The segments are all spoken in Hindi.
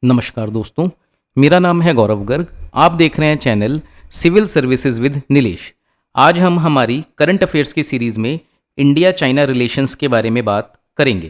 नमस्कार दोस्तों, मेरा नाम है गौरव गर्ग। आप देख रहे हैं channel civil services with Nilesh. आज हम हमारी करंट अफेयर्स की सीरीज में इंडिया चाइना रिलेशंस के बारे में बात करेंगे।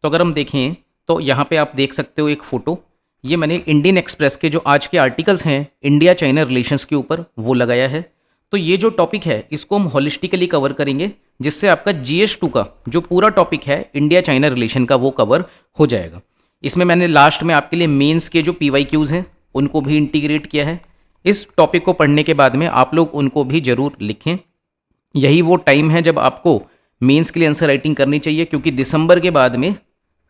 तो अगर हम देखें तो यहाँ पे आप देख सकते हो एक फ़ोटो। ये मैंने इंडियन एक्सप्रेस के जो आज के आर्टिकल्स हैं इंडिया चाइना रिलेशंस के ऊपर वो लगाया है। तो ये जो टॉपिक है इसको हम होलिस्टिकली कवर करेंगे, जिससे आपका GS2 का जो पूरा टॉपिक है इंडिया चाइना रिलेशन का वो कवर हो जाएगा। इसमें मैंने लास्ट में आपके लिए मेंस के जो PYQs हैं उनको भी इंटीग्रेट किया है। इस टॉपिक को पढ़ने के बाद में आप लोग उनको भी ज़रूर लिखें। यही वो टाइम है जब आपको मेंस के लिए आंसर राइटिंग करनी चाहिए, क्योंकि दिसंबर के बाद में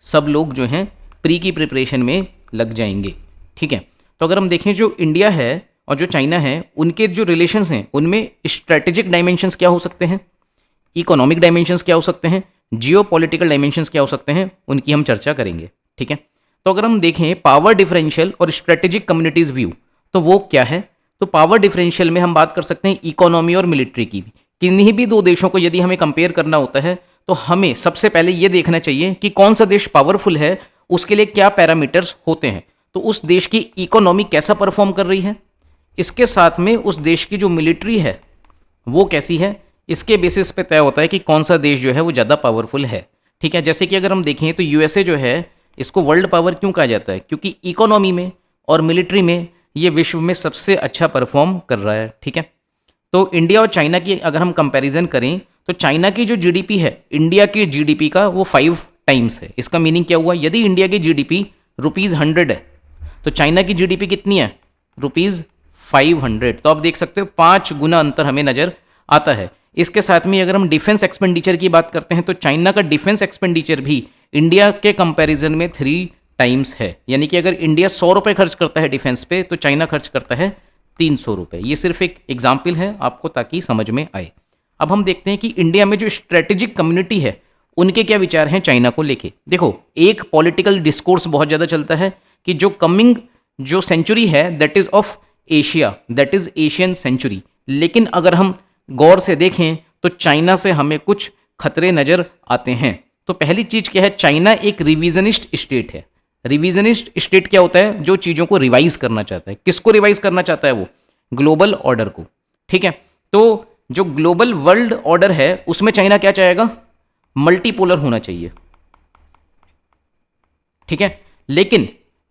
सब लोग जो हैं प्री की प्रिपरेशन में लग जाएंगे। ठीक है, तो अगर हम देखें जो इंडिया है और जो चाइना है उनके जो रिलेशंस हैं उनमें स्ट्रैटेजिक डायमेंशंस क्या हो सकते हैं, इकोनॉमिक डायमेंशंस क्या हो सकते हैं, जियोपॉलिटिकल डायमेंशंस क्या हो सकते हैं, उनकी हम चर्चा करेंगे। ठीक है, तो अगर हम देखें पावर डिफरेंशियल और स्ट्रैटेजिक कम्युनिटीज़ व्यू, तो वो क्या है। तो पावर डिफरेंशियल में हम बात कर सकते हैं इकोनॉमी और मिलिट्री की भी। किन्हीं भी दो देशों को यदि हमें कंपेयर करना होता है तो हमें सबसे पहले ये देखना चाहिए कि कौन सा देश पावरफुल है, उसके लिए क्या पैरामीटर्स होते हैं। तो उस देश की इकोनॉमी कैसा परफॉर्म कर रही है, इसके साथ में उस देश की जो मिलिट्री है वो कैसी है, इसके बेसिस पे तय होता है कि कौन सा देश जो है वो ज़्यादा पावरफुल है। ठीक है, जैसे कि अगर हम देखें तो USA जो है इसको वर्ल्ड पावर क्यों कहा जाता है, क्योंकि इकोनॉमी में और मिलिट्री में ये विश्व में सबसे अच्छा परफॉर्म कर रहा है। ठीक है, तो इंडिया और चाइना की अगर हम कंपैरिजन करें तो चाइना की जो GDP है इंडिया की GDP का वो 5 टाइम्स है। इसका मीनिंग क्या हुआ, यदि इंडिया की GDP ₹100 है तो चाइना की GDP कितनी है, ₹500। तो आप देख सकते हो 5 गुना अंतर हमें नज़र आता है। इसके साथ में अगर हम डिफेंस एक्सपेंडिचर की बात करते हैं तो चाइना का डिफेंस एक्सपेंडिचर भी इंडिया के कंपैरिजन में 3 टाइम्स है। यानी कि अगर इंडिया 100 रुपये खर्च करता है डिफेंस पे तो चाइना खर्च करता है 300 रुपये। ये सिर्फ एक एग्जाम्पल है आपको ताकि समझ में आए। अब हम देखते हैं कि इंडिया में जो स्ट्रेटेजिक कम्युनिटी है उनके क्या विचार हैं चाइना को लेके। देखो, एक पॉलिटिकल डिस्कोर्स बहुत ज़्यादा चलता है कि जो कमिंग जो सेंचुरी है that is of Asia, that is Asian century. लेकिन अगर हम गौर से देखें तो चाइना से हमें कुछ खतरे नज़र आते हैं। तो पहली चीज़ क्या है, चाइना एक रिविजनिस्ट स्टेट है। रिविजनिस्ट स्टेट क्या होता है, जो चीज़ों को रिवाइज करना चाहता है। किसको रिवाइज करना चाहता है वो, ग्लोबल ऑर्डर को। ठीक है, तो जो ग्लोबल वर्ल्ड ऑर्डर है उसमें चाइना क्या चाहेगा, मल्टीपोलर होना चाहिए। ठीक है, लेकिन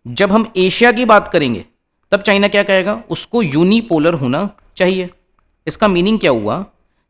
जब हम एशिया की बात करेंगे तब चाइना क्या कहेगा, उसको यूनिपोलर होना चाहिए। इसका मीनिंग क्या हुआ,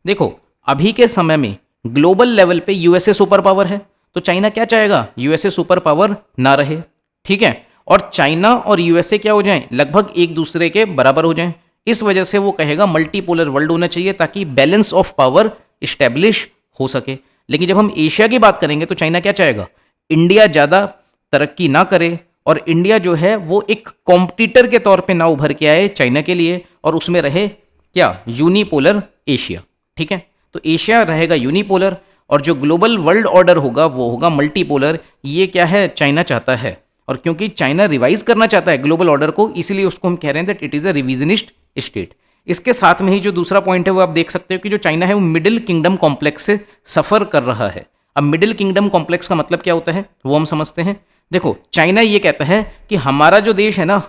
देखो अभी के समय में ग्लोबल लेवल पे USA सुपर पावर है, तो चाइना क्या चाहेगा, USA सुपर पावर ना रहे। ठीक है, और चाइना और USA क्या हो जाएं, लगभग एक दूसरे के बराबर हो जाएं। इस वजह से वो कहेगा मल्टीपोलर वर्ल्ड होना चाहिए ताकि बैलेंस ऑफ पावर इस्टेब्लिश हो सके। लेकिन जब हम एशिया की बात करेंगे तो चाइना क्या चाहेगा, इंडिया ज़्यादा तरक्की ना करे और इंडिया जो है वो एक कॉम्पिटिटर के तौर पे ना उभर के आए चाइना के लिए, और उसमें रहे क्या, यूनिपोलर एशिया। ठीक है, तो एशिया रहेगा यूनिपोलर और जो ग्लोबल वर्ल्ड ऑर्डर होगा वो होगा मल्टीपोलर। ये क्या है, चाइना चाहता है। और क्योंकि चाइना रिवाइज करना चाहता है ग्लोबल ऑर्डर को, इसीलिए उसको हम कह रहे हैं that it is a revisionist state. इसके साथ में ही जो दूसरा पॉइंट है वो आप देख सकते हो कि जो चाइना है वो मिडिल किंगडम कॉम्प्लेक्स से सफ़र कर रहा है। अब मिडिल किंगडम कॉम्प्लेक्स का मतलब क्या होता है वो हम समझते हैं। देखो, चाइना ये कहता है कि हमारा जो देश है ना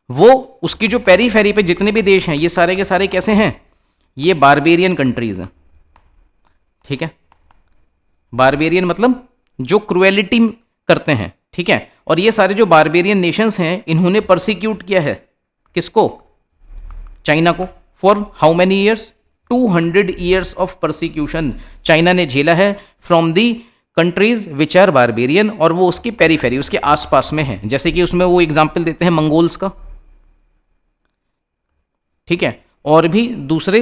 वो उसकी जो पेरीफेरी पे जितने भी देश हैं ये सारे के सारे कैसे हैं, ये बारबेरियन कंट्रीज हैं। ठीक है, बारबेरियन मतलब जो क्रुएलिटी करते हैं। ठीक है, और ये सारे जो बारबेरियन नेशंस हैं इन्होंने परसिक्यूट किया है किसको, चाइना को। For how many years, 200 years of persecution China ने झेला है from the countries which are barbarian, और वो उसकी पेरीफेरी उसके आसपास में है। जैसे कि उसमें वो एग्जाम्पल देते हैं मंगोल्स का। ठीक है, और भी दूसरे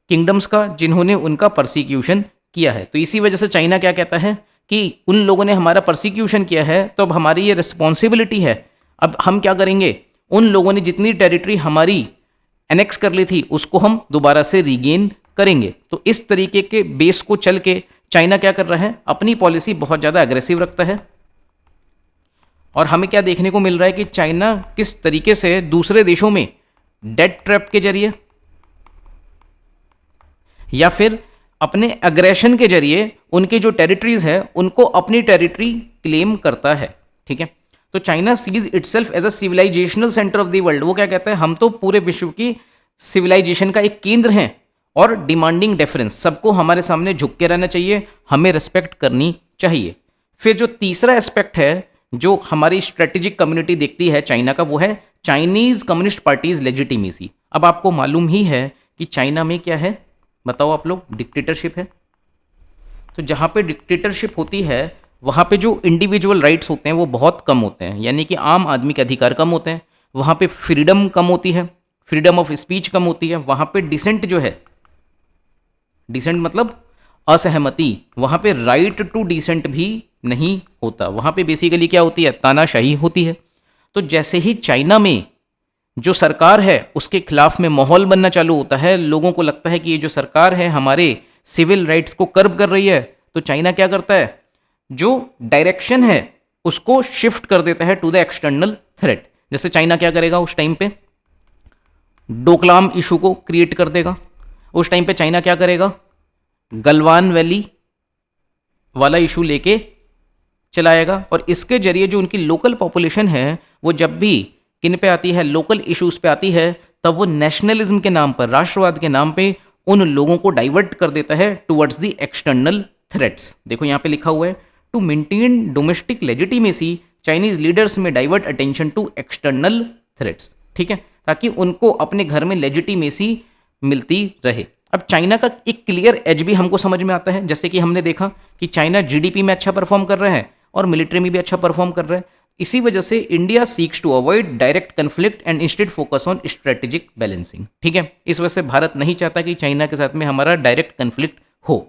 किंगडम्स का जिन्होंने उनका परसिक्यूशन किया है। तो इसी वजह से चाइना क्या कहता है कि उन लोगों ने हमारा परसिक्यूशन किया है तो अब हमारी ये रिस्पॉन्सिबिलिटी है, अब हम क्या करेंगे, उन लोगों ने जितनी टेरिटरी हमारी एनेक्स कर ली थी उसको हम दोबारा से रीगेन करेंगे। तो इस तरीके के बेस को चल के चाइना क्या कर रहा है, अपनी पॉलिसी बहुत ज़्यादा एग्रेसिव रखता है। और हमें क्या देखने को मिल रहा है कि चाइना किस तरीके से दूसरे देशों में डेट ट्रैप के जरिए या फिर अपने अग्रेशन के जरिए उनके जो टेरिटरीज है उनको अपनी टेरिटरी क्लेम करता है। ठीक है, तो China sees itself as a civilisational centre of the world. वो क्या कहता है, हम तो पूरे विश्व की सिविलाइजेशन का एक केंद्र हैं और डिमांडिंग डेफरेंस, सबको हमारे सामने झुक के रहना चाहिए, हमें रिस्पेक्ट करनी चाहिए। फिर जो तीसरा एस्पेक्ट है जो हमारी स्ट्रेटेजिक कम्युनिटी देखती है चाइना का, वो है चाइनीज कम्युनिस्ट पार्टीज लेजिटिमेसी। अब आपको मालूम ही है कि चाइना में क्या है, बताओ आप लोग, डिक्टेटरशिप है। तो जहाँ पे डिक्टेटरशिप होती है वहाँ पे जो इंडिविजुअल राइट्स होते हैं वो बहुत कम होते हैं, यानी कि आम आदमी के अधिकार कम होते हैं। वहाँ पे फ्रीडम कम होती है, फ्रीडम ऑफ स्पीच कम होती है। वहाँ पे डिसेंट जो है, डिसेंट मतलब असहमति, वहाँ पे राइट टू डिसेंट भी नहीं होता। वहाँ पे बेसिकली क्या होती है, तानाशाही होती है। तो जैसे ही चाइना में जो सरकार है उसके खिलाफ में माहौल बनना चालू होता है, लोगों को लगता है कि ये जो सरकार है हमारे सिविल राइट्स को कर्ब कर रही है, तो चाइना क्या करता है, जो डायरेक्शन है उसको शिफ्ट कर देता है टू द एक्सटर्नल थ्रेट। जैसे चाइना क्या करेगा उस टाइम पे, डोकलाम इशू को क्रिएट कर देगा। उस टाइम पे चाइना क्या करेगा, गलवान वैली वाला इशू लेके चलाएगा, और इसके जरिए जो उनकी लोकल पॉपुलेशन है वो जब भी किन पे आती है, लोकल इश्यूज पे आती है, तब वो नेशनलिज्म के नाम पर, राष्ट्रवाद के नाम पे उन लोगों को डाइवर्ट कर देता है टुवर्ड्स द एक्सटर्नल थ्रेट्स। देखो यहाँ पे लिखा हुआ है, to maintain domestic legitimacy Chinese leaders में divert attention to external threats. ठीक है, ताकि उनको अपने घर में लेजिटिमेसी मिलती रहे। अब चाइना का एक क्लियर एज भी हमको समझ में आता है, जैसे कि हमने देखा कि चाइना जीडीपी में अच्छा परफॉर्म कर रहा है और मिलिट्री में भी अच्छा परफॉर्म कर रहा है। इसी वजह से India seeks to avoid direct conflict and instead focus on strategic balancing. ठीक है, इस वजह से भारत नहीं चाहता कि चाइना के साथ में हमारा डायरेक्ट कन्फ्लिक्ट हो।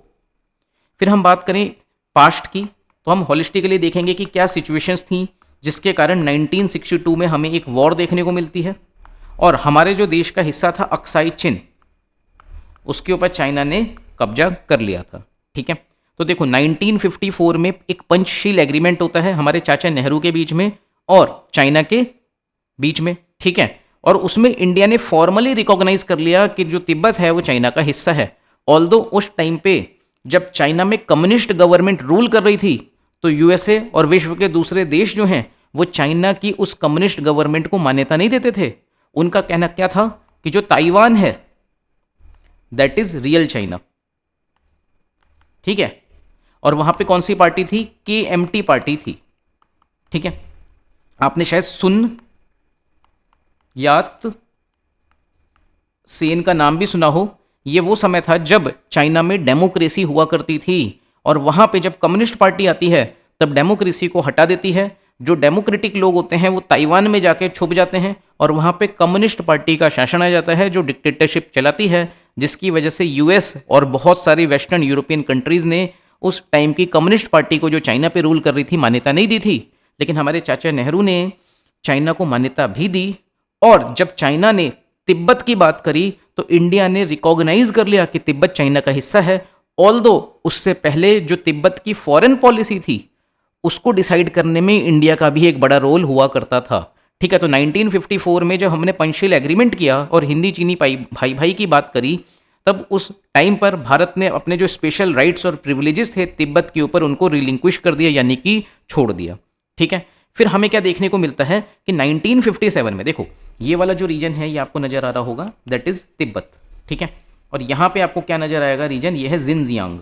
फिर हम बात करें पास्ट की, तो हम होलिस्टिकली देखेंगे कि क्या सिचुएशंस थी जिसके कारण 1962 में हमें एक वॉर देखने को मिलती है, और हमारे जो देश का हिस्सा था अक्साई चिन, उसके ऊपर चाइना ने कब्जा कर लिया था। ठीक है, तो देखो 1954 में एक पंचशील एग्रीमेंट होता है हमारे चाचा नेहरू के बीच में और चाइना के बीच में। ठीक है, और उसमें इंडिया ने फॉर्मली रिकॉग्नाइज कर लिया कि जो तिब्बत है वो चाइना का हिस्सा है। ऑल्दो उस टाइम पे जब चाइना में कम्युनिस्ट गवर्नमेंट रूल कर रही थी, तो यूएसए और विश्व के दूसरे देश जो हैं वो चाइना की उस कम्युनिस्ट गवर्नमेंट को मान्यता नहीं देते थे। उनका कहना क्या था कि जो ताइवान है दैट इज रियल चाइना। ठीक है, और वहां पे कौन सी पार्टी थी, केएमटी पार्टी थी। ठीक है, आपने शायद सुन यात सेन का नाम भी सुना हो। ये वो समय था जब चाइना में डेमोक्रेसी हुआ करती थी, और वहां पे जब कम्युनिस्ट पार्टी आती है तब डेमोक्रेसी को हटा देती है। जो डेमोक्रेटिक लोग होते हैं वो ताइवान में जाके छुप जाते हैं, और वहां पे कम्युनिस्ट पार्टी का शासन आ जाता है जो डिक्टेटरशिप चलाती है, जिसकी वजह से यूएस और बहुत सारी वेस्टर्न यूरोपियन कंट्रीज ने उस टाइम की कम्युनिस्ट पार्टी को जो चाइना पे रूल कर रही थी मान्यता नहीं दी थी। लेकिन हमारे चाचा नेहरू ने चाइना को मान्यता भी दी, और जब चाइना ने तिब्बत की बात करी तो इंडिया ने रिकॉग्नाइज कर लिया कि तिब्बत चाइना का हिस्सा है। ऑल्दो उससे पहले जो तिब्बत की फॉरेन पॉलिसी थी उसको डिसाइड करने में इंडिया का भी एक बड़ा रोल हुआ करता था। ठीक है, तो 1954 में जब हमने पंचशील एग्रीमेंट किया और हिंदी चीनी भाई भाई की बात करी, तब उस टाइम पर भारत ने अपने जो स्पेशल राइट्स और प्रिविलेजेस थे तिब्बत के ऊपर उनको रिलिंक्विश कर दिया, यानी कि छोड़ दिया। ठीक है, फिर हमें क्या देखने को मिलता है कि 1957 में देखो ये वाला जो रीजन है ये आपको नजर आ रहा होगा, दैट इज तिब्बत। ठीक है, और यहां पे आपको क्या नजर आएगा रीजन, ये है जिनजियांग।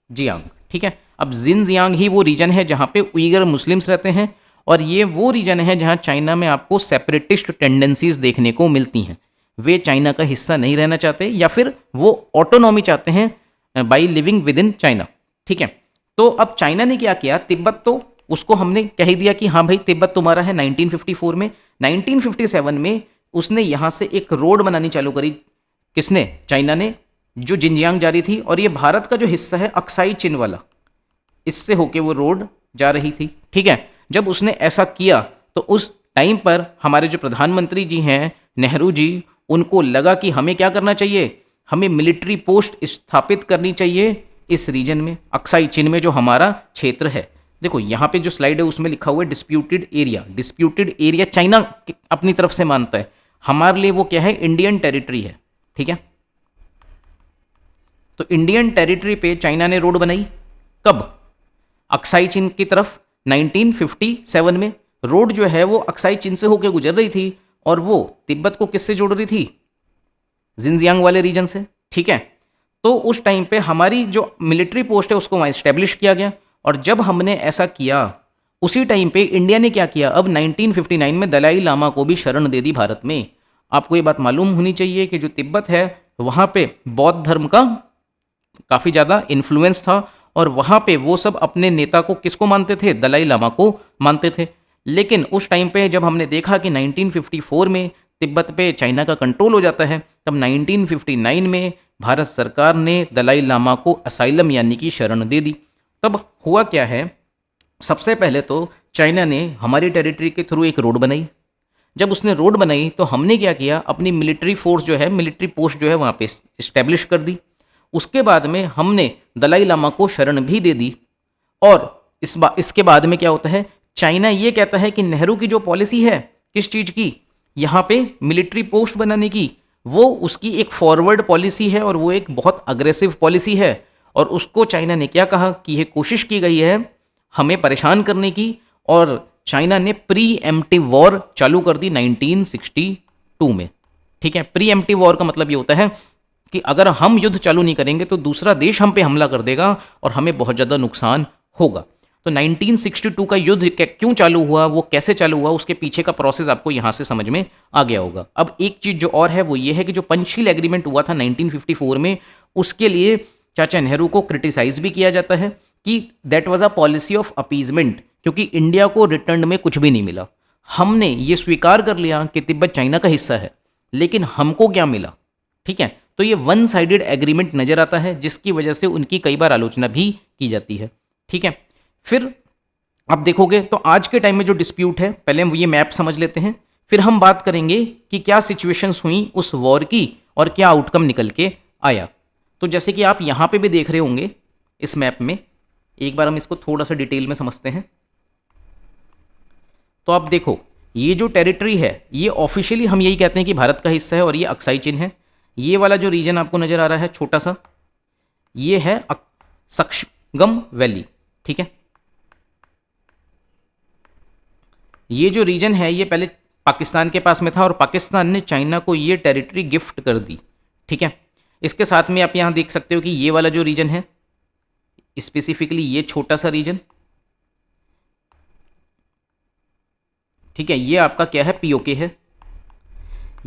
जियांग। ठीक है, अब जिनजियांग ही वो रीजन है जहां पे उइगर मुस्लिम्स रहते हैं, और ये वो रीजन है जहां चाइना में आपको सेपरेटिस्ट टेंडेंसीज देखने को मिलती हैं। वे चाइना का हिस्सा नहीं रहना चाहते, या फिर वो ऑटोनॉमी चाहते हैं by living with in China. ठीक है, तो अब चाइना ने क्या किया, तिब्बत तो उसको हमने कह ही दिया कि हाँ भाई तिब्बत तुम्हारा है 1954 में। 1957 में उसने यहाँ से एक रोड बनानी चालू करी, किसने, चाइना ने, जो जिनजियांग जा रही थी, और ये भारत का जो हिस्सा है अक्साई चिन वाला, इससे होके वो रोड जा रही थी। ठीक है, जब उसने ऐसा किया तो उस टाइम पर हमारे जो प्रधानमंत्री जी हैं नेहरू जी, उनको लगा कि हमें क्या करना चाहिए, हमें मिलिट्री पोस्ट स्थापित करनी चाहिए इस रीजन में, अक्साई चिन में जो हमारा क्षेत्र है। देखो यहाँ पे जो स्लाइड है उसमें लिखा हुआ है disputed area. Disputed area China अपनी तरफ से मानता है, हमारे लिए वो क्या है, इंडियन टेरिटरी है। ठीक है, तो इंडियन टेरिटरी पे चाइना ने रोड बनाई कब? अक्साई चीन की तरफ 1957 में। रोड जो है वो अक्साई चीन से होकर गुजर रही थी और वो तिब्बत को किससे जोड़ रही थी? जिनजियांग वाले रीजन से। ठीक है, तो उस टाइम पे हमारी जो मिलिट्री पोस्ट है उसको वहाँ इस्टेब्लिश किया गया, और जब हमने ऐसा किया उसी टाइम पे इंडिया ने क्या किया, अब 1959 में दलाई लामा को भी शरण दे दी भारत में। आपको ये बात मालूम होनी चाहिए कि जो तिब्बत है वहाँ पे बौद्ध धर्म का काफ़ी ज़्यादा इन्फ्लुएंस था, और वहाँ पे वो सब अपने नेता को किसको मानते थे? दलाई लामा को मानते थे। लेकिन उस टाइम पे जब हमने देखा कि 1954 में तिब्बत पे चाइना का कंट्रोल हो जाता है, तब 1959 में भारत सरकार ने दलाई लामा को असाइलम यानी कि शरण दे दी। तब हुआ क्या है, सबसे पहले तो चाइना ने हमारी टेरिटरी के थ्रू एक रोड बनाई। जब उसने रोड बनाई तो हमने क्या किया, अपनी मिलिट्री फोर्स जो है, मिलिट्री पोस्ट जो है वहाँ पे इस्टेब्लिश कर दी। उसके बाद में हमने दलाई लामा को शरण भी दे दी। और इसके बाद में क्या होता है, चाइना ये कहता है कि नेहरू की जो पॉलिसी है किस चीज़ की, यहाँ पे मिलिट्री पोस्ट बनाने की, वो उसकी एक फॉरवर्ड पॉलिसी है और वो एक बहुत अग्रेसिव पॉलिसी है। और उसको चाइना ने क्या कहा कि ये कोशिश की गई है हमें परेशान करने की, और चाइना ने प्री एम्प्टिव वॉर चालू कर दी 1962 में। ठीक है, प्री एम्प्टिव वॉर का मतलब ये होता है कि अगर हम युद्ध चालू नहीं करेंगे तो दूसरा देश हम पे हमला कर देगा और हमें बहुत ज़्यादा नुकसान होगा। तो 1962 का युद्ध क्यों चालू हुआ, वो कैसे चालू हुआ, उसके पीछे का प्रोसेस आपको यहाँ से समझ में आ गया होगा। अब एक चीज़ जो और है वो ये है कि जो पंचशील एग्रीमेंट हुआ था 1954 में, उसके लिए चाचा नेहरू को क्रिटिसाइज भी किया जाता है कि that was a policy of appeasement, क्योंकि इंडिया को रिटर्न में कुछ भी नहीं मिला। हमने ये स्वीकार कर लिया कि तिब्बत चाइना का हिस्सा है, लेकिन हमको क्या मिला? ठीक है, तो ये वन साइडेड एग्रीमेंट नजर आता है, जिसकी वजह से उनकी कई बार आलोचना भी की जाती है। ठीक है, फिर आप देखोगे तो आज के टाइम में जो डिस्प्यूट है, पहले हम ये मैप समझ लेते हैं, फिर हम बात करेंगे कि क्या सिचुएशंस हुई उस वॉर की और क्या आउटकम निकल के आया। तो जैसे कि आप यहाँ पे भी देख रहे होंगे इस मैप में, एक बार हम इसको थोड़ा सा डिटेल में समझते हैं। तो आप देखो, ये जो टेरिटरी है ये ऑफिशियली हम यही कहते हैं कि भारत का हिस्सा है, और ये अक्साई चीन है। ये वाला जो रीजन आपको नजर आ रहा है छोटा सा, ये है सक्सगम वैली। ठीक है, ये जो रीजन है ये पहले पाकिस्तान के पास में था और पाकिस्तान ने चाइना को ये टेरिटरी गिफ्ट कर दी। ठीक है, इसके साथ में आप यहाँ देख सकते हो कि ये वाला जो रीजन है, स्पेसिफिकली ये छोटा सा रीजन, ठीक है, ये आपका क्या है, पीओके है।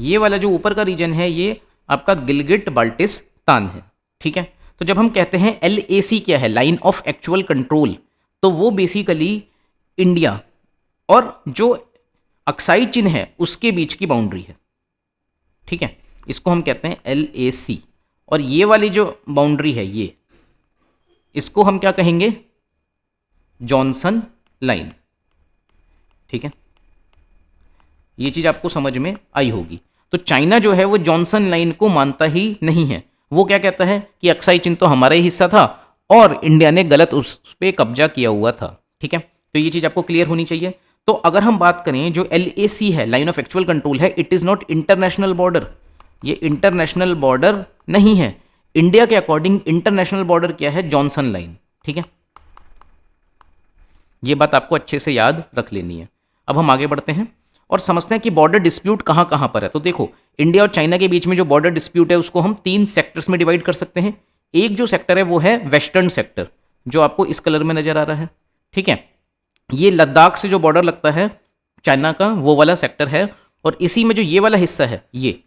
ये वाला जो ऊपर का रीजन है ये आपका गिलगिट बाल्टिस्तान है। ठीक है, तो जब हम कहते हैं LAC क्या है, लाइन ऑफ एक्चुअल कंट्रोल, तो वो बेसिकली इंडिया और जो अक्साई चीन है उसके बीच की बाउंड्री है। ठीक है, इसको हम कहते हैं LAC। और ये वाली जो बाउंड्री है ये, इसको हम क्या कहेंगे, जॉनसन लाइन। ठीक है, ये चीज आपको समझ में आई होगी। तो चाइना जो है वो जॉनसन लाइन को मानता ही नहीं है। वो क्या कहता है कि अक्साई चीन तो हमारा ही हिस्सा था और इंडिया ने गलत उस पर कब्जा किया हुआ था। ठीक है, तो ये चीज आपको क्लियर होनी चाहिए। तो अगर हम बात करें जो LAC है, लाइन ऑफ एक्चुअल कंट्रोल है, it is not international border. ये इंटरनेशनल बॉर्डर नहीं है। इंडिया के अकॉर्डिंग इंटरनेशनल बॉर्डर क्या है, जॉनसन लाइन। ठीक है, ये बात आपको अच्छे से याद रख लेनी है। अब हम आगे बढ़ते हैं और समझते हैं कि बॉर्डर डिस्प्यूट कहाँ कहाँ पर है। तो देखो, इंडिया और चाइना के बीच में जो बॉर्डर डिस्प्यूट है उसको हम 3 सेक्टर्स में डिवाइड कर सकते हैं। एक जो सेक्टर है वो है वेस्टर्न सेक्टर, जो आपको इस कलर में नजर आ रहा है। ठीक है, ये लद्दाख से जो बॉर्डर लगता है चाइना का, वो वाला सेक्टर है। और इसी में जो ये वाला हिस्सा है, ये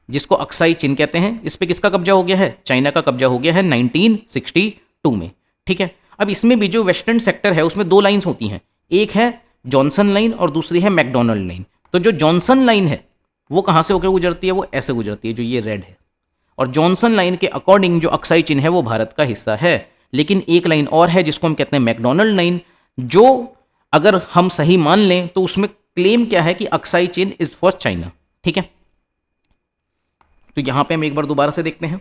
जिसको अक्साई चीन कहते हैं, इस पे किसका कब्जा हो गया है, चाइना का कब्जा हो गया है 1962 में। ठीक है, अब इसमें भी जो वेस्टर्न सेक्टर है उसमें 2 लाइन्स होती हैं, एक है जॉनसन लाइन और दूसरी है मैकडोनल्ड लाइन। तो जो जॉनसन लाइन है वो कहाँ से होकर गुजरती है, वो ऐसे गुजरती है, जो ये रेड है। और जॉनसन लाइन के अकॉर्डिंग जो अक्साई चीन है वो भारत का हिस्सा है। लेकिन एक लाइन और है जिसको हम कहते हैं मैकडोनल्ड लाइन, जो अगर हम सही मान लें तो उसमें क्लेम क्या है कि अक्साई चीन इज फॉर चाइना। ठीक है, तो यहां पे हम एक बार दोबारा से देखते हैं।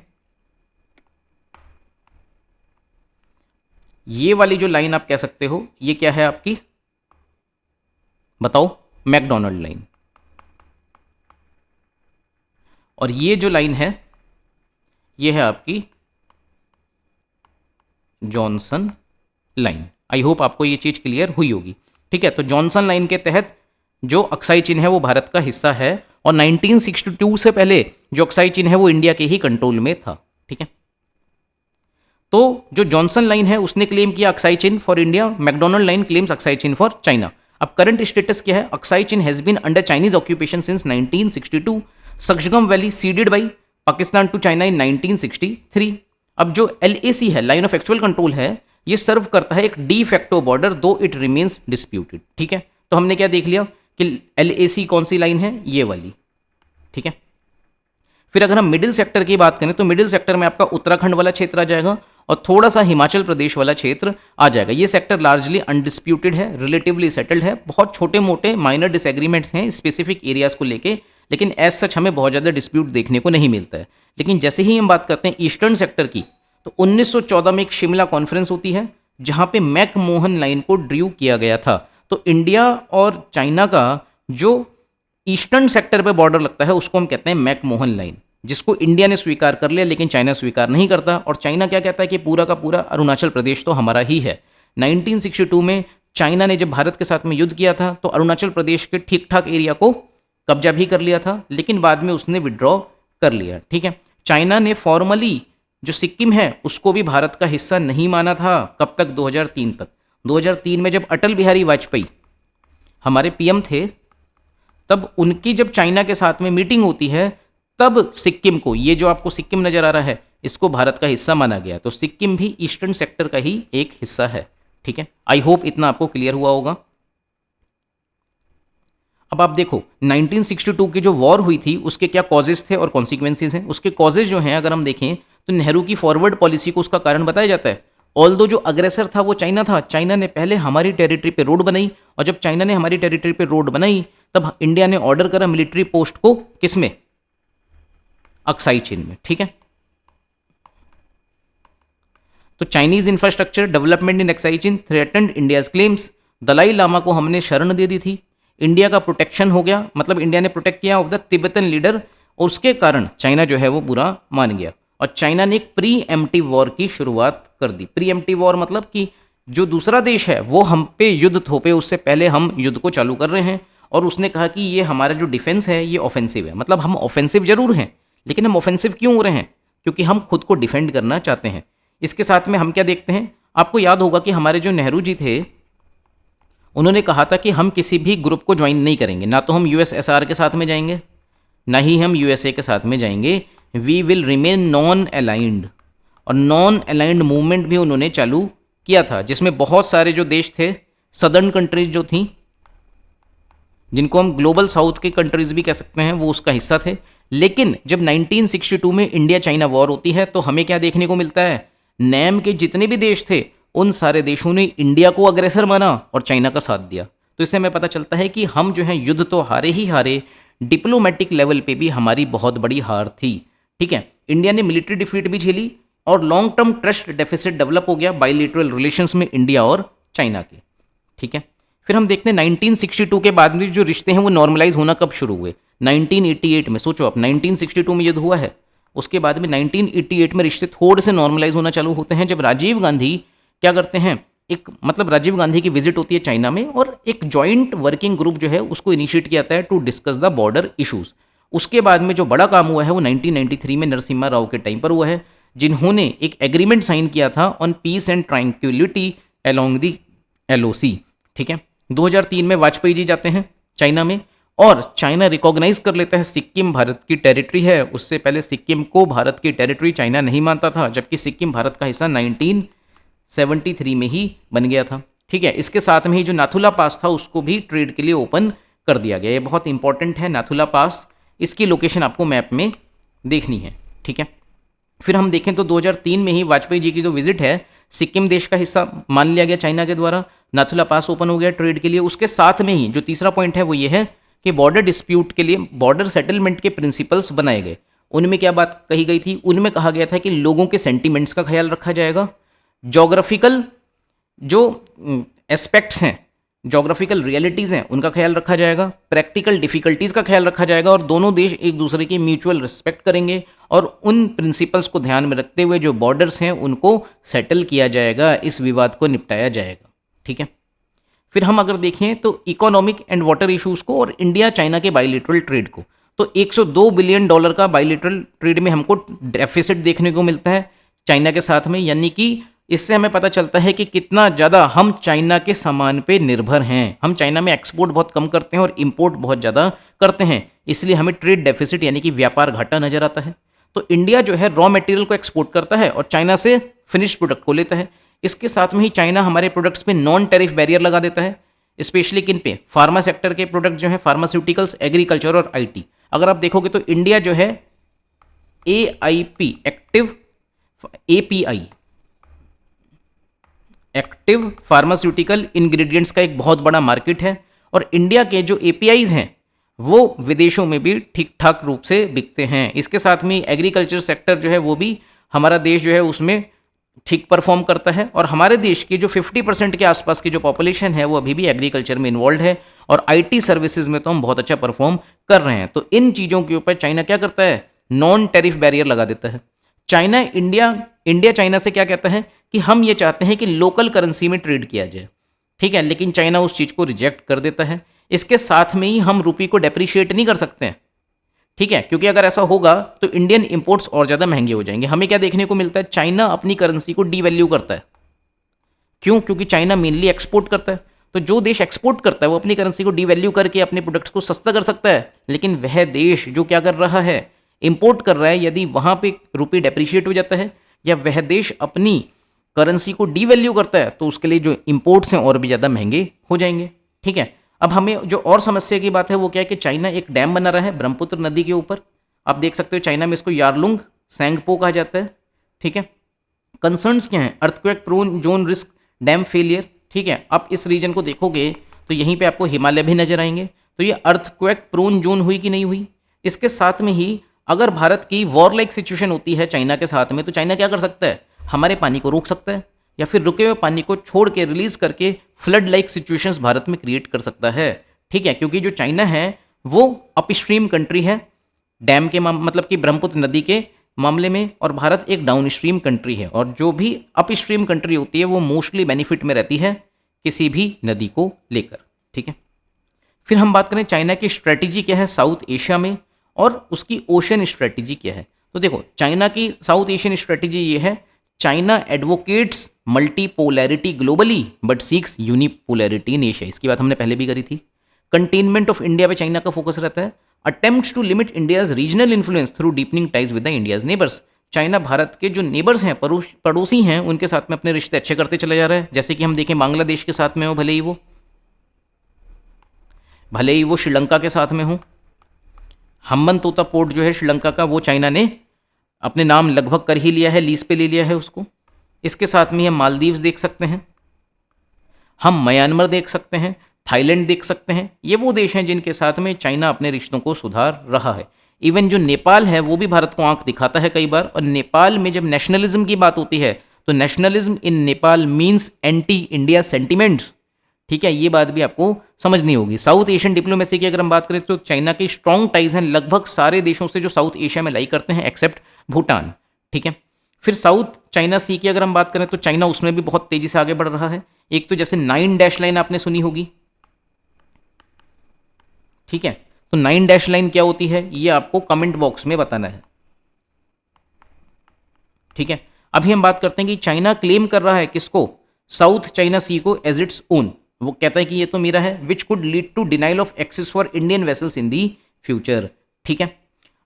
ये वाली जो लाइन आप कह सकते हो ये क्या है आपकी, बताओ, मैकडोनल्ड लाइन। और ये जो लाइन है ये है आपकी जॉनसन लाइन। आई होप आपको ये चीज़ क्लियर हुई होगी। ठीक है, तो जॉनसन लाइन के तहत जो अक्साई चीन है वो भारत का हिस्सा है, और 1962 से पहले जो अक्साई चीन है वो इंडिया के ही कंट्रोल में था। ठीक है, तो जो जॉनसन लाइन है उसने क्लेम किया Aksai Chin for India, McDonald line claims Aksai Chin for China. अब करंट स्टेटस क्या है? Aksai Chin has been under Chinese occupation since 1962, Shaksgam valley ceded by Pakistan to China in 1963। अब जो LAC है, लाइन ऑफ एक्चुअल कंट्रोल है, ये सर्व करता है एक डी फैक्टो बॉर्डर, दो इट रिमेन्स डिस्प्यूटेड। ठीक है, तो हमने क्या देख लिया कि LAC कौन सी लाइन है? ये वाली। ठीक है, फिर अगर हम मिडिल सेक्टर की बात करें तो मिडिल सेक्टर में आपका उत्तराखंड वाला क्षेत्र आ जाएगा और थोड़ा सा हिमाचल प्रदेश वाला क्षेत्र आ जाएगा। ये सेक्टर लार्जली अनडिस्प्यूटेड है, रिलेटिवली सेटल्ड है, बहुत छोटे मोटे माइनर डिसएग्रीमेंट्स हैं स्पेसिफिक एरियाज को लेके, लेकिन एज सच हमें बहुत ज़्यादा डिस्प्यूट देखने को नहीं मिलता है। लेकिन जैसे ही हम बात करते हैं ईस्टर्न सेक्टर की, तो 1914 में एक शिमला कॉन्फ्रेंस होती है जहां पे मैकमोहन लाइन को ड्रू किया गया था। तो इंडिया और चाइना का जो ईस्टर्न सेक्टर पे बॉर्डर लगता है उसको हम कहते हैं मैकमोहन लाइन, जिसको इंडिया ने स्वीकार कर लिया लेकिन चाइना स्वीकार नहीं करता। और चाइना क्या कहता है कि पूरा का पूरा अरुणाचल प्रदेश तो हमारा ही है। 1962 में चाइना ने जब भारत के साथ में युद्ध किया था तो अरुणाचल प्रदेश के ठीक ठाक एरिया को कब्जा भी कर लिया था, लेकिन बाद में उसने विड्रॉ कर लिया। ठीक है, चाइना ने फॉर्मली जो सिक्किम है उसको भी भारत का हिस्सा नहीं माना था। कब तक? 2003 तक। 2003 में जब अटल बिहारी वाजपेयी हमारे PM थे, तब उनकी जब चाइना के साथ में मीटिंग होती है तब सिक्किम को, ये जो आपको सिक्किम नजर आ रहा है, इसको भारत का हिस्सा माना गया। तो सिक्किम भी ईस्टर्न सेक्टर का ही एक हिस्सा है। ठीक है, आई होप इतना आपको क्लियर हुआ होगा। अब आप देखो 1962 की जो वॉर हुई थी उसके क्या कॉजेज थे और कॉन्सिक्वेंसेज हैं। उसके कॉजेज जो हैं अगर हम देखें तो नेहरू की फॉरवर्ड पॉलिसी को उसका कारण बताया जाता है। ऑल्दो जो अग्रेसर था वो चाइना था, चाइना ने पहले हमारी टेरिटरी पे रोड बनाई, और जब चाइना ने हमारी टेरिटरी पे रोड बनाई तब इंडिया ने ऑर्डर करा मिलिट्री पोस्ट को, किसमें? अक्साई चीन में। ठीक है, तो Chinese infrastructure development in Aksai Chin threatened India's claims. Dalai Lama को हमने शरण दे दी थी, इंडिया का प्रोटेक्शन हो गया, मतलब इंडिया ने प्रोटेक्ट किया ऑफ द तिब्बतन लीडर, और उसके कारण चाइना जो है वो बुरा मान गया और चाइना ने एक प्री एम्प्टिव वॉर की शुरुआत कर दी। प्री एम्प्टिव वॉर मतलब कि जो दूसरा देश है वो हम पे युद्ध थोपे उससे पहले हम युद्ध को चालू कर रहे हैं, और उसने कहा कि ये हमारा जो डिफेंस है ये ऑफेंसिव है। मतलब हम ऑफेंसिव जरूर हैं, लेकिन हम ऑफेंसिव क्यों हो रहे हैं? क्योंकि हम खुद को डिफेंड करना चाहते हैं। इसके साथ में हम क्या देखते हैं, आपको याद होगा कि हमारे जो नेहरू जी थे उन्होंने कहा था कि हम किसी भी ग्रुप को ज्वाइन नहीं करेंगे, ना तो हम USSR के साथ में जाएंगे, ना ही हम USA के साथ में जाएंगे। We will remain non aligned. और नॉन अलाइंड मूवमेंट भी उन्होंने चालू किया था, जिसमें बहुत सारे जो देश थे, सदर्न कंट्रीज जो थी, जिनको हम ग्लोबल साउथ के कंट्रीज भी कह सकते हैं, वो उसका हिस्सा थे। लेकिन जब 1962 में इंडिया चाइना वॉर होती है तो हमें क्या देखने को मिलता है? नैम के जितने भी देश थे उन सारे देशों ने इंडिया को अग्रेसर माना और चाइना का साथ दिया। तो इससे हमें पता चलता है कि हम जो है युद्ध तो हारे ही हारे, डिप्लोमेटिक लेवल पे भी हमारी बहुत बड़ी हार थी। ठीक है, इंडिया ने मिलिट्री डिफीट भी झेली और long term trust deficit develop हो गया बाइलेटरल रिलेशंस में इंडिया और चाइना के। ठीक है, फिर हम देखते हैं 1962 के बाद में जो रिश्ते हैं वो नॉर्मलाइज होना कब शुरू हुए? 1988 में। सोचो आप, 1962 में युद्ध हुआ है, उसके बाद में 1988 में रिश्ते थोड़े से नॉर्मलाइज होना चालू होते हैं, जब राजीव गांधी क्या करते हैं, एक मतलब राजीव गांधी की विजिट होती है चाइना में और एक जॉइंट वर्किंग ग्रुप जो है उसको इनिशिएट किया जाता है to discuss the border issues. उसके बाद में जो बड़ा काम हुआ है वो 1993 में नरसिम्हा राव के टाइम पर हुआ है, जिन्होंने एक एग्रीमेंट साइन किया था on peace and tranquillity along the LOC। ठीक है, 2003 में वाजपेयी जी जाते हैं चाइना में और चाइना रिकॉग्नाइज कर लेता है सिक्किम भारत की टेरिटरी है। उससे पहले सिक्किम को भारत की टेरिटरी चाइना नहीं मानता था, जबकि सिक्किम भारत का हिस्सा 1973 में ही बन गया था। ठीक है, इसके साथ में ही जो नाथुला पास था उसको भी ट्रेड के लिए ओपन कर दिया गया। ये बहुत इंपॉर्टेंट है नाथुला पास, इसकी लोकेशन आपको मैप में देखनी है। ठीक है, फिर हम देखें तो 2003 में ही वाजपेयी जी की जो विजिट है, सिक्किम देश का हिस्सा मान लिया गया चाइना के द्वारा, नाथुला पास ओपन हो गया ट्रेड के लिए। उसके साथ में ही जो तीसरा पॉइंट है वो ये है कि बॉर्डर डिस्प्यूट के लिए बॉर्डर सेटलमेंट के प्रिंसिपल्स बनाए गए। उनमें क्या बात कही गई थी? उनमें कहा गया था कि लोगों के सेंटिमेंट्स का ख्याल रखा जाएगा, जोग्राफिकल जो एस्पेक्ट्स हैं जोग्राफिकल रियलिटीज़ हैं उनका ख्याल रखा जाएगा, प्रैक्टिकल डिफ़िकल्टीज़ का ख्याल रखा जाएगा और दोनों देश एक दूसरे की म्यूचुअल रिस्पेक्ट करेंगे और उन प्रिंसिपल्स को ध्यान में रखते हुए जो बॉर्डर्स हैं उनको सेटल किया जाएगा, इस विवाद को निपटाया जाएगा। ठीक है। फिर हम अगर देखें तो इकोनॉमिक एंड वाटर इश्यूज़ को और इंडिया चाइना के बायलेटरल ट्रेड को, तो $102 बिलियन का बायलेटरल ट्रेड में हमको डेफिसिट देखने को मिलता है चाइना के साथ में, यानी कि इससे हमें पता चलता है कि कितना ज़्यादा हम चाइना के सामान पे निर्भर हैं। हम चाइना में एक्सपोर्ट बहुत कम करते हैं और इंपोर्ट बहुत ज़्यादा करते हैं, इसलिए हमें ट्रेड डेफिसिट यानी कि व्यापार घाटा नज़र आता है। तो इंडिया जो है रॉ मटेरियल को एक्सपोर्ट करता है और चाइना से फिनिश्ड प्रोडक्ट को लेता है। इसके साथ में ही चाइना हमारे प्रोडक्ट्स पे नॉन टैरिफ बैरियर लगा देता है, स्पेशली किन पे, फार्मा सेक्टर के प्रोडक्ट जो है, फार्मास्यूटिकल्स, एग्रीकल्चर और आईटी। अगर आप देखोगे तो इंडिया जो है AIP active API active pharmaceutical ingredients का एक बहुत बड़ा मार्केट है और इंडिया के जो APIs हैं वो विदेशों में भी ठीक ठाक रूप से बिकते हैं। इसके साथ में एग्रीकल्चर सेक्टर जो है वो भी हमारा देश जो है उसमें ठीक परफॉर्म करता है और हमारे देश की जो 50% के आसपास की जो पॉपुलेशन है वो अभी भी एग्रीकल्चर में इन्वॉल्व है और IT सर्विसेज में तो हम बहुत अच्छा परफॉर्म कर रहे हैं। तो इन चीज़ों के ऊपर चाइना क्या करता है, नॉन टैरिफ बैरियर लगा देता है। चाइना इंडिया चाइना से क्या कहता है कि हम ये चाहते हैं कि लोकल करेंसी में ट्रेड किया जाए, ठीक है, लेकिन चाइना उस चीज़ को रिजेक्ट कर देता है। इसके साथ में ही हम रुपये को डेप्रिशिएट नहीं कर सकते हैं, ठीक है, क्योंकि अगर ऐसा होगा तो इंडियन इंपोर्ट्स और ज़्यादा महंगे हो जाएंगे। हमें क्या देखने को मिलता है, चाइना अपनी करेंसी को डीवैल्यू करता है। क्यों? क्योंकि चाइना मेनली एक्सपोर्ट करता है, तो जो देश एक्सपोर्ट करता है वो अपनी करेंसी को डीवैल्यू करके अपने प्रोडक्ट्स को सस्ता कर सकता है, लेकिन वह देश जो क्या कर रहा है, इंपोर्ट कर रहा है, यदि वहाँ पे रुपये डेप्रिशिएट हो जाता है या वह देश अपनी करेंसी को डीवैल्यू करता है तो उसके लिए जो इंपोर्ट्स हैं और भी ज़्यादा महंगे हो जाएंगे। ठीक है। अब हमें जो और समस्या की बात है वो क्या है कि चाइना एक डैम बना रहा है ब्रह्मपुत्र नदी के ऊपर। आप देख सकते हो चाइना में इसको यारलुंग सैंगपो कहा जाता है। ठीक है। कंसर्न्स क्या हैं, earthquake prone zone risk, dam failure. ठीक है। आप इस रीजन को देखोगे तो यहीं पे आपको हिमालय भी नजर आएंगे। तो ये अर्थक्वेक प्रोन जोन हुई कि नहीं हुई। इसके साथ में ही अगर भारत की वॉर लाइक सिचुएशन होती है चाइना के साथ में, तो चाइना क्या कर सकता है, हमारे पानी को रोक सकता है या फिर रुके हुए पानी को छोड़ के रिलीज करके फ्लड लाइक सिचुएशंस भारत में क्रिएट कर सकता है। ठीक है। क्योंकि जो चाइना है वो अपस्ट्रीम कंट्री है डैम के मतलब कि ब्रह्मपुत्र नदी के मामले में, और भारत एक डाउन स्ट्रीम कंट्री है, और जो भी अपस्ट्रीम कंट्री होती है वो मोस्टली बेनिफिट में रहती है किसी भी नदी को लेकर। ठीक है। फिर हम बात करें चाइना की स्ट्रेटेजी क्या है साउथ एशिया में और उसकी ओशन स्ट्रेटेजी क्या है। तो देखो चाइना की साउथ एशियन स्ट्रेटेजी ये है, China advocates multipolarity globally but seeks unipolarity in Asia. इसकी बात हमने पहले भी करी थी। कंटेनमेंट ऑफ इंडिया पे चाइना का फोकस रहता है। Attempts to limit India's regional influence through deepening ties with the India's neighbours. China Bharat के जो नेबर्स हैं, पड़ोसी हैं, उनके साथ में अपने रिश्ते अच्छे करते चला जा रहा है। जैसे कि हम देखें बांग्लादेश के साथ में हो, भले ही वो श्रीलंका के साथ में हो। हम्बन तोता पोर्ट जो है श्रीलंका का, वो चाइना ने अपने नाम लगभग कर ही लिया है, लीज पे ले लिया है उसको। इसके साथ में हम मालदीव्स देख सकते हैं, हम म्यांमार देख सकते हैं, थाईलैंड देख सकते हैं। ये वो देश हैं जिनके साथ में चाइना अपने रिश्तों को सुधार रहा है। इवन जो नेपाल है वो भी भारत को आंख दिखाता है कई बार, और नेपाल में जब नेशनलिज्म की बात होती है तो nationalism in Nepal means anti India sentiments. ठीक है। ये बात भी आपको समझनी होगी। साउथ एशियन डिप्लोमेसी की अगर हम बात करें तो चाइना की स्ट्रॉन्ग टाइज हैं लगभग सारे देशों से जो साउथ एशिया में लाई करते हैं एक्सेप्ट भूटान। ठीक है। फिर साउथ चाइना सी की अगर हम बात करें तो चाइना उसमें भी बहुत तेजी से आगे बढ़ रहा है। एक तो जैसे 9 डैश लाइन आपने सुनी होगी। ठीक है। तो 9 डैश लाइन क्या होती है ये आपको कमेंट बॉक्स में बताना है। ठीक है। अभी हम बात करते हैं कि चाइना क्लेम कर रहा है किसको, साउथ चाइना सी को एज इट्स ओन। वो कहता है कि ये तो मेरा है, which could lead to denial of access for Indian vessels in the future. ठीक है।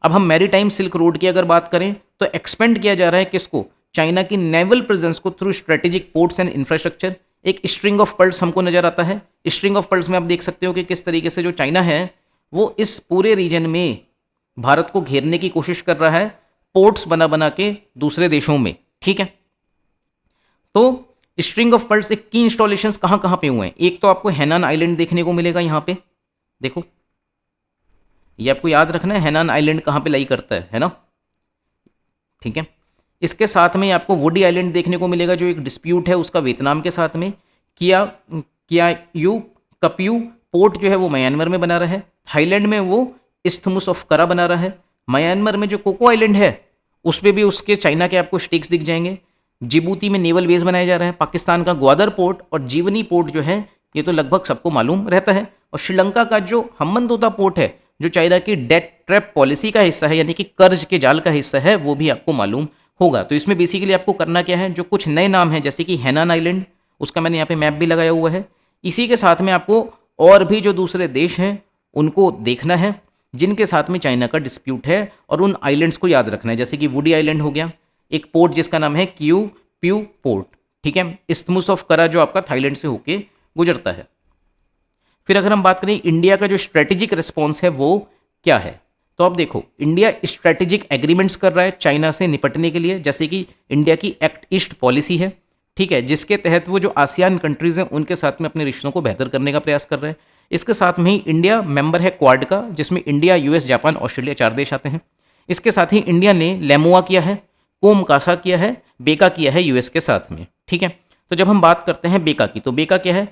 अब हम मैरीटाइम सिल्क रोड की अगर बात करें तो एक्सपेंड किया जा रहा है किसको, चाइना की नेवल प्रेजेंस को through strategic ports and infrastructure. एक स्ट्रिंग ऑफ पर्ल्स हमको नजर आता है। स्ट्रिंग ऑफ पर्ल्स में आप देख सकते हो कि किस तरीके से जो चाइना है वो इस पूरे रीजन में भारत को घेरने की कोशिश कर रहा है, पोर्ट्स बना बना के दूसरे देशों में। ठीक है। तो स्ट्रिंग ऑफ पर्ल्स एक की इंस्टॉलेशंस कहाँ कहाँ पे हुए हैं। एक तो आपको हैनान आइलैंड देखने को मिलेगा यहाँ पे, देखो ये आपको याद रखना है हैनान आइलैंड कहाँ पे लाई करता है ना। ठीक है। इसके साथ में आपको वुडी आइलैंड देखने को मिलेगा जो एक डिस्प्यूट है उसका वियतनाम के साथ में। कपियू पोर्ट जो है वो म्यांमार में बना रहा है, थाईलैंड में वो इस्थमुस ऑफ करा बना रहा है, म्यांमार में जो कोको आइलैंड है उस पर भी उसके चाइना के आपको स्टेक्स दिख जाएंगे, जिबूती में नेवल बेस बनाए जा रहे हैं, पाकिस्तान का ग्वादर पोर्ट और जीवनी पोर्ट जो है ये तो लगभग सबको मालूम रहता है, और श्रीलंका का जो हम्बनतोता पोर्ट है जो चाइना की डेट ट्रैप पॉलिसी का हिस्सा है, यानी कि कर्ज के जाल का हिस्सा है, वो भी आपको मालूम होगा। तो इसमें बेसिकली आपको करना क्या है, जो कुछ नए नाम है जैसे कि हैनान आइलैंड, उसका मैंने यहाँ पे मैप भी लगाया हुआ है, इसी के साथ में आपको और भी जो दूसरे देश हैं उनको देखना है जिनके साथ में चाइना का डिस्प्यूट है, और उन आइलैंड्स को याद रखना है, जैसे कि वुडी आइलैंड हो गया, एक पोर्ट जिसका नाम है क्यू प्यू पोर्ट, ठीक है, इस्थमुस ऑफ करा जो आपका थाईलैंड से होके गुजरता है। फिर अगर हम बात करें इंडिया का जो स्ट्रेटेजिक रिस्पॉन्स है वो क्या है, तो आप देखो इंडिया स्ट्रेटेजिक एग्रीमेंट्स कर रहा है चाइना से निपटने के लिए, जैसे कि इंडिया की एक्ट ईस्ट पॉलिसी है, ठीक है, जिसके तहत वो जो आसियान कंट्रीज हैं उनके साथ में अपने रिश्तों को बेहतर करने का प्रयास कर रहे हैं। इसके साथ में ही इंडिया मेंबर है क्वाड का, जिसमें इंडिया, यूएस, जापान, ऑस्ट्रेलिया 4 देश आते हैं। इसके साथ ही इंडिया ने लेमुआ किया है, कोम कासा किया है, बेका किया है यूएस के साथ में, ठीक है। तो जब हम बात करते हैं बेका की, तो बेका क्या है,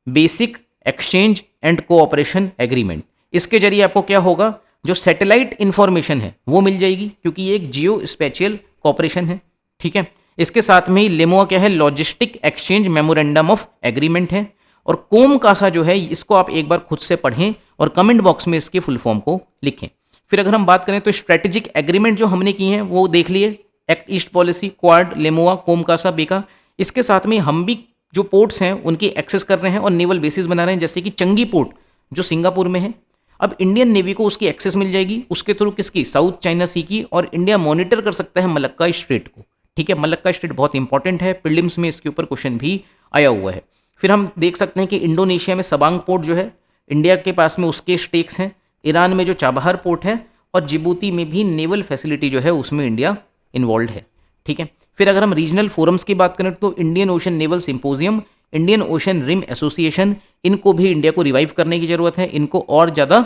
basic exchange and cooperation agreement. इसके जरिए आपको क्या होगा, जो सैटेलाइट इंफॉर्मेशन है वो मिल जाएगी, क्योंकि ये एक जियो स्पेशियल कॉपरेशन है, ठीक है। इसके साथ में ही लेमुआ क्या है, logistic exchange memorandum of agreement है, और कोम कासा जो है इसको आप एक बार खुद से पढ़ें और कमेंट बॉक्स में इसकी फुल फॉर्म को लिखें। फिर अगर हम बात करें तो स्ट्रेटेजिक एग्रीमेंट जो हमने की हैं वो देख लिए, एक्ट ईस्ट पॉलिसी, क्वाड, लेमुआ, कोम कासा, बेका। इसके साथ में हम भी जो पोर्ट्स हैं उनकी एक्सेस कर रहे हैं और नेवल बेसिस बना रहे हैं, जैसे कि चंगी पोर्ट जो सिंगापुर में है। अब इंडियन नेवी को उसकी एक्सेस मिल जाएगी, उसके थ्रू किसकी, साउथ चाइना सी की, और इंडिया मॉनिटर कर सकता है मलक्का स्ट्रेट को, ठीक है। मलक्का स्ट्रेट बहुत इंपॉर्टेंट है, प्रीलिम्स में इसके ऊपर क्वेश्चन भी आया हुआ है। फिर हम देख सकते हैं कि इंडोनेशिया में सबांग पोर्ट जो है इंडिया के पास में उसके स्टेक्स हैं, ईरान में जो चाबहार पोर्ट है, और जिबूती में भी नेवल फैसिलिटी जो है उसमें इंडिया इन्वॉल्व है, ठीक है। फिर अगर हम रीजनल फोरम्स की बात करें तो Indian Ocean naval symposium, Indian Ocean rim association, इनको भी इंडिया को रिवाइव करने की जरूरत है, इनको और ज़्यादा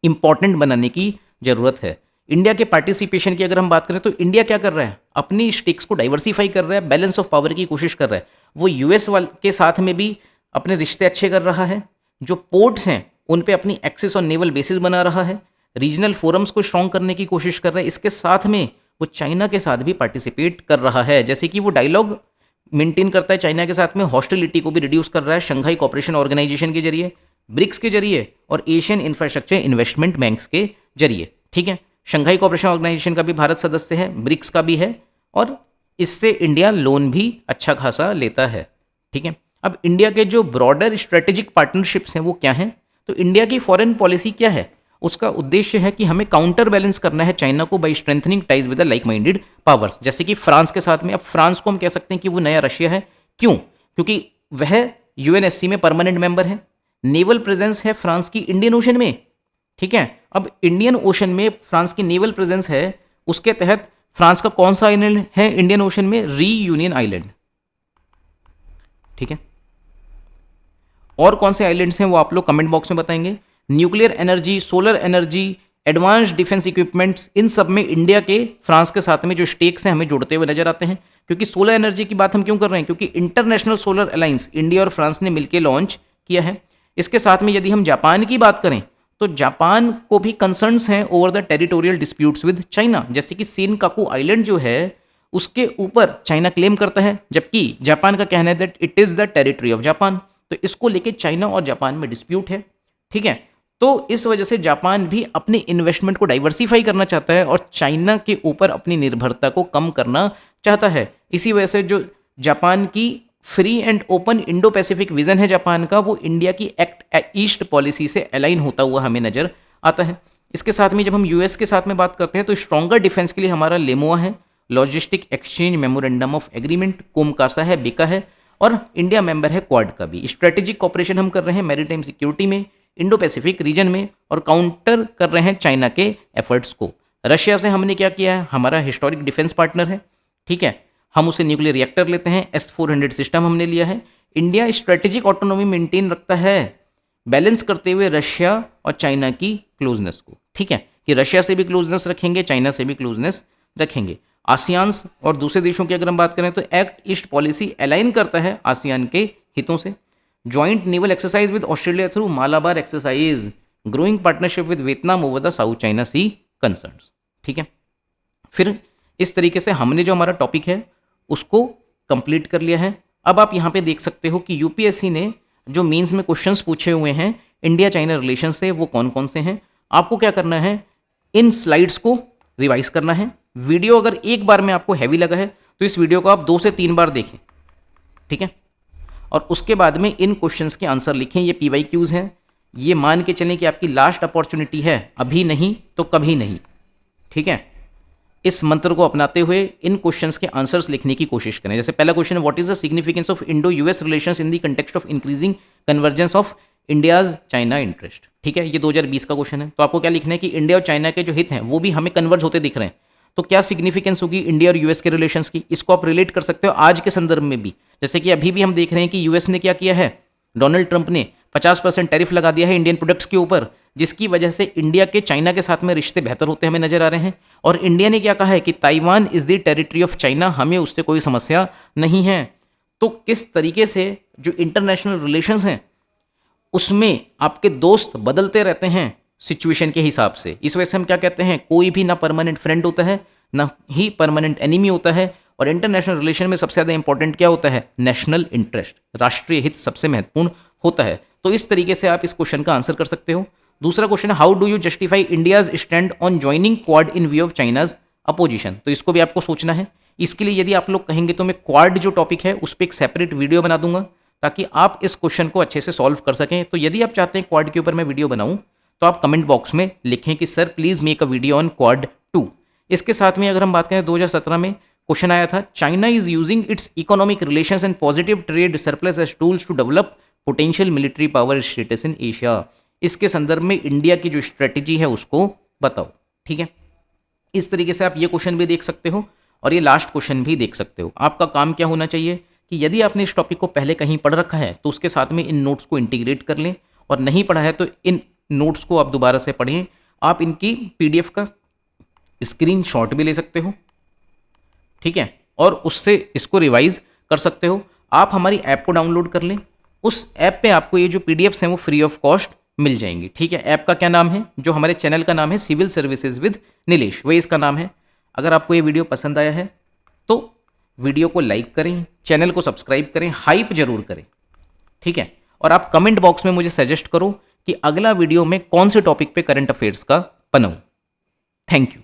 इंपॉर्टेंट बनाने की जरूरत है। इंडिया के पार्टिसिपेशन की अगर हम बात करें तो इंडिया क्या कर रहा है, अपनी स्टेक्स को डाइवर्सिफाई कर रहा है, बैलेंस ऑफ पावर की कोशिश कर रहा है। वो यूएस वाले के साथ में भी अपने रिश्ते अच्छे कर रहा है, जो पोर्ट्स हैं उन पे अपनी एक्सेस और नेवल बेसिस बना रहा है, रीजनल फोरम्स को स्ट्रॉन्ग करने की कोशिश कर रहा है। इसके साथ में वो चाइना के साथ भी पार्टिसिपेट कर रहा है, जैसे कि वो डायलॉग मेंटेन करता है चाइना के साथ में, हॉस्टिलिटी को भी रिड्यूस कर रहा है शंघाई कोऑपरेशन ऑर्गेनाइजेशन के जरिए, ब्रिक्स के जरिए, और एशियन इंफ्रास्ट्रक्चर इन्वेस्टमेंट बैंक्स के जरिए, ठीक है। शंघाई कोऑपरेशन ऑर्गेनाइजेशन का भी भारत सदस्य है, ब्रिक्स का भी है, और इससे इंडिया लोन भी अच्छा खासा लेता है, ठीक है। अब इंडिया के जो ब्रॉडर स्ट्रेटेजिक पार्टनरशिप्स हैं वो क्या हैं, तो इंडिया की फॉरेन पॉलिसी क्या है, उसका उद्देश्य है कि हमें काउंटर बैलेंस करना है चाइना को by strengthening ties with the like minded powers, जैसे कि फ्रांस के साथ में। अब फ्रांस को हम कह सकते हैं कि वो नया रशिया है, क्यों, क्योंकि वह यूएनएससी में परमानेंट मेंबर है, नेवल प्रेजेंस है फ्रांस की इंडियन ओशन में, ठीक है। अब इंडियन ओशन में फ्रांस की नेवल प्रेजेंस है, उसके तहत फ्रांस का कौन सा आइलैंड है इंडियन ओशन में, रीयूनियन आइलैंड, ठीक है। और कौन से आइलैंड्स हैं वो आप लोग कमेंट बॉक्स में बताएंगे। Nuclear energy, solar energy, advanced defence equipments, इन सब में इंडिया के फ्रांस के साथ में जो स्टेक्स हैं हमें जुड़ते हुए नजर आते हैं। क्योंकि सोलर एनर्जी की बात हम क्यों कर रहे हैं, क्योंकि इंटरनेशनल सोलर अलायंस इंडिया और फ्रांस ने मिलकर लॉन्च किया है। इसके साथ में यदि हम जापान की बात करें तो जापान को भी कंसर्न्स हैं over the territorial disputes with China, जैसे कि सेनकाकू आइलैंड जो है उसके ऊपर चाइना क्लेम करता है, जबकि जापान का कहना है that it is the territory of Japan. तो इसको लेके चाइना और जापान में डिस्प्यूट है, ठीक है। तो इस वजह से जापान भी अपनी इन्वेस्टमेंट को डाइवर्सिफाई करना चाहता है और चाइना के ऊपर अपनी निर्भरता को कम करना चाहता है। इसी वजह से जो जापान की free and open Indo Pacific vision है जापान का, वो इंडिया की एक्ट ईस्ट पॉलिसी से अलाइन होता हुआ हमें नजर आता है। इसके साथ में जब हम यूएस के साथ में बात करते हैं तो स्ट्रॉन्गर डिफेंस के लिए हमारा लेमुआ है, logistic exchange memorandum of agreement, COMCASA है, बेका है, और इंडिया मेंबर है क्वाड का भी। स्ट्रेटेजिक कॉपरेशन हम कर रहे हैं मैरीटाइम सिक्योरिटी में, इंडो पैसिफिक रीजन में, और काउंटर कर रहे हैं चाइना के एफर्ट्स को। रशिया से हमने क्या किया है, हमारा हिस्टोरिक डिफेंस पार्टनर है, ठीक है, हम उसे न्यूक्लियर रिएक्टर लेते हैं, S-400 सिस्टम हमने लिया है। इंडिया स्ट्रेटेजिक ऑटोनॉमी मेंटेन रखता है, बैलेंस करते हुए रशिया और चाइना की क्लोजनेस को, ठीक है, कि रशिया से भी क्लोजनेस रखेंगे, चाइना से भी क्लोजनेस रखेंगे। आसियान्स और दूसरे देशों की अगर हम बात करें तो एक्ट ईस्ट पॉलिसी अलाइन करता है आसियान के हितों से। Joint naval exercise with Australia through Malabar exercise, growing partnership with Vietnam over the South China Sea concerns. ठीक है, फिर इस तरीके से हमने जो हमारा टॉपिक है उसको कंप्लीट कर लिया है। अब आप यहाँ पे देख सकते हो कि यूपीएससी ने जो मेंस में क्वेश्चंस पूछे हुए हैं इंडिया चाइना रिलेशन से वो कौन कौन से हैं। आपको क्या करना है, इन स्लाइड्स को रिवाइज करना है। वीडियो अगर एक बार में आपको हैवी लगा है तो इस वीडियो को आप 2 से 3 बार देखें। ठीक है, और उसके बाद में इन क्वेश्चंस के आंसर लिखें। ये PYQs हैं, ये मान के चलें कि आपकी लास्ट अपॉर्चुनिटी है, अभी नहीं तो कभी नहीं। ठीक है, इस मंत्र को अपनाते हुए इन क्वेश्चंस के आंसर्स लिखने की कोशिश करें। जैसे पहला क्वेश्चन है, what is the significance of Indo US relations in the context of increasing convergence of India's China interest. ठीक है, ये 2020 का क्वेश्चन है। तो आपको क्या लिखना है कि इंडिया और चाइना के जो हित हैं वो भी हमें कन्वर्ज होते दिख रहे हैं, तो क्या सिग्निफिकेंस होगी इंडिया और यूएस के रिलेशंस की। इसको आप रिलेट कर सकते हो आज के संदर्भ में भी। जैसे कि अभी भी हम देख रहे हैं कि यूएस ने क्या किया है, डोनाल्ड ट्रंप ने 50% टैरिफ लगा दिया है इंडियन प्रोडक्ट्स के ऊपर, जिसकी वजह से इंडिया के चाइना के साथ में रिश्ते बेहतर होते हमें नजर आ रहे हैं। और इंडिया ने क्या कहा है कि Taiwan is the territory of China, हमें उससे कोई समस्या नहीं है। तो किस तरीके से जो इंटरनेशनल रिलेशंस हैं उसमें आपके दोस्त बदलते रहते हैं सिचुएशन के हिसाब से। इस वजह से हम क्या कहते हैं, कोई भी ना परमानेंट फ्रेंड होता है ना ही परमानेंट एनिमी होता है। और इंटरनेशनल रिलेशन में सबसे ज़्यादा इंपॉर्टेंट क्या होता है, नेशनल इंटरेस्ट, राष्ट्रीय हित सबसे महत्वपूर्ण होता है। तो इस तरीके से आप इस क्वेश्चन का आंसर कर सकते हो। दूसरा क्वेश्चन है, how do you justify India's stand on joining quad in view of China's opposition. तो इसको भी आपको सोचना है। इसके लिए यदि आप लोग कहेंगे तो मैं क्वाड जो टॉपिक है उस पर एक सेपरेट वीडियो बना दूंगा ताकि आप इस क्वेश्चन को अच्छे से सॉल्व कर सकें। तो यदि आप चाहते हैं क्वाड के ऊपर मैं वीडियो बनाऊं तो आप कमेंट बॉक्स में लिखें कि sir please make a video on quad 2। इसके साथ में अगर हम बात करें 2017 में क्वेश्चन आया था, China is using its economic relations and positive trade surplus as tools to develop potential military power status in Asia. इसके संदर्भ में इंडिया की जो स्ट्रेटेजी है उसको बताओ। ठीक है, इस तरीके से आप ये क्वेश्चन भी देख सकते हो और ये लास्ट क्वेश्चन भी देख सकते हो। आपका काम क्या होना चाहिए कि यदि आपने इस टॉपिक को पहले कहीं पढ़ रखा है तो उसके साथ में इन नोट्स को इंटीग्रेट कर लें, और नहीं पढ़ा है तो इन नोट्स को आप दोबारा से पढ़ें। आप इनकी PDF का स्क्रीनशॉट भी ले सकते हो। ठीक है, और उससे इसको रिवाइज कर सकते हो। आप हमारी ऐप को डाउनलोड कर लें, उस ऐप पे आपको ये जो PDFs हैं वो फ्री ऑफ कॉस्ट मिल जाएंगी। ठीक है, ऐप का क्या नाम है, जो हमारे चैनल का नाम है सिविल सर्विसेज विद नीलेश, वही इसका नाम है। अगर आपको ये वीडियो पसंद आया है तो वीडियो को लाइक करें, चैनल को सब्सक्राइब करें, हाइप जरूर करें। ठीक है, और आप कमेंट बॉक्स में मुझे सजेस्ट करो कि अगला वीडियो में कौन से टॉपिक पे करंट अफेयर्स का बनाऊं। Thank you.